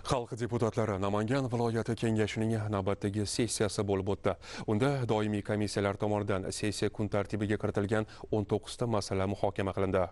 Xalq deputatlari Namangan viloyati kengashining navbatdagi sessiyasi bo'lib o'tdi. Unda doimiy komissiyalar tomonidan sessiya kun tartibiga kiritilgan 19 ta masala muhokama qilindi.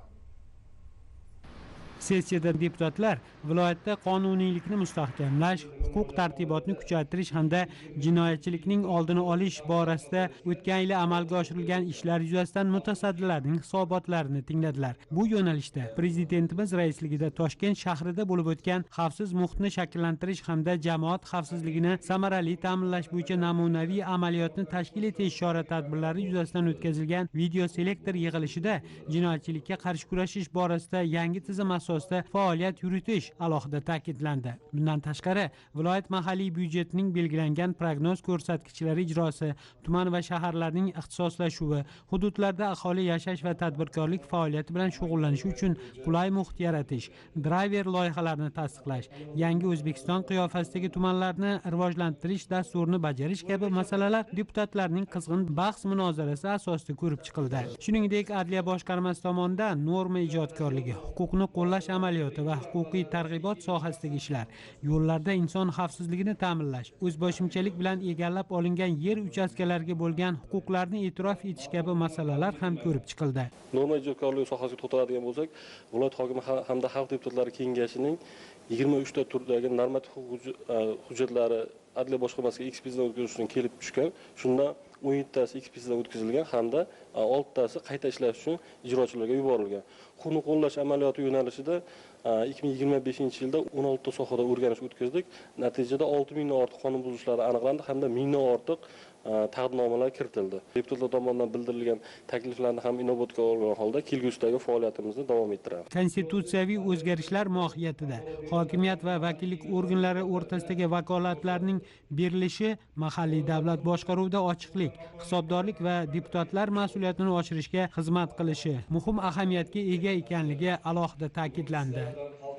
Sessiyada deputatlar viloyatda qonuniylikni mustahkamlash, huquq tartibotni kuchaytirish hamda jinoyatchilikning oldini olish borasida o'tgan yil amalga oshirilgan ishlar yuzasidan mutasaddilarning hisobotlarini tingladilar. Bu yo'nalishda Prezidentimiz raisligida Toshkent shahrida bo'lib o'tgan xavfsiz muhitni shakllantirish hamda jamoat xavfsizligini samarali ta'minlash bo'yicha namunaviy amaliyotni tashkil etish chora-tadbirlari yuzasidan o'tkazilgan video selektor yig'ilishida jinoyatchilikka qarshi kurashish borasida yangi tizim asosida faoliyat yuritish alohida ta'kidlandi. Bundan tashqari, viloyat mahalliy byudjetining belgilangan prognoz ko'rsatkichlari ijrosi, tuman va shaharlarning ixtisoslashuvi, hududlarda aholi yashash va tadbirkorlik faoliyati bilan shug'ullanishi uchun qulay muhit yaratish, driver loyihalarini tasdiqlash, yangi O'zbekiston qiyofasidagi tumanlarni rivojlantirish dasturini bajarish kabi masalalar deputatlarning qizg'in bahs-munozarasi asosida ko'rib chiqildi. Shuningdek, Adliya boshqarmasi tomonidan norma ijodkorligi, huquqni qo'llash amaliyoti va huquqiy targ'ibot sohasidagi ishlar, yo'llarda inson xavfsizligini ta'minlash, o'zboshimchalik bilan egallab olingan yer uchastkalariga bo'lgan huquqlarni e'tirof etish kabi masalalar ham ko'rib chiqildi. Norma ijodkorligi sohasiga to'xtaladigan bo'lsak, viloyat hokimi hamda xalq deputatlari kengashining 23 ta turdagi normativ hujjatlari Adliya boshqarmasiga ekspertizadan o'tkazish uchun kelib tushgan. Shundan 17 tasi ekspertizadan o'tkazilgan hamda 6 tasi qayta ishlash uchun ijrochilarga yuborilgan. Huquqni qo'llash amaliyoti yo'nalishida 2025-yilda 16 ta sohada o'rganish o'tkazdik. Natijada 6000 dan ortiq qonun buzilishlar aniqlandi hamda 1000 dan ortiq taqdimnomalar kiritildi. Deputatlar tomonidan bildirilgan takliflarni ham inobatga olgan holda kelgusidagi faoliyatimizni davom ettiramiz. Konstitutsiyaviy o'zgarishlar mohiyatida hokimiyat va vakillik organlari o'rtasidagi vakolatlarning berilishi, mahalliy davlat boshqaruvida ochiqlik, hisobdorlik va deputatlar mas'uliyatini oshirishga xizmat qilishi muhim ahamiyatga ega ekanligi alohida ta'kidlandi.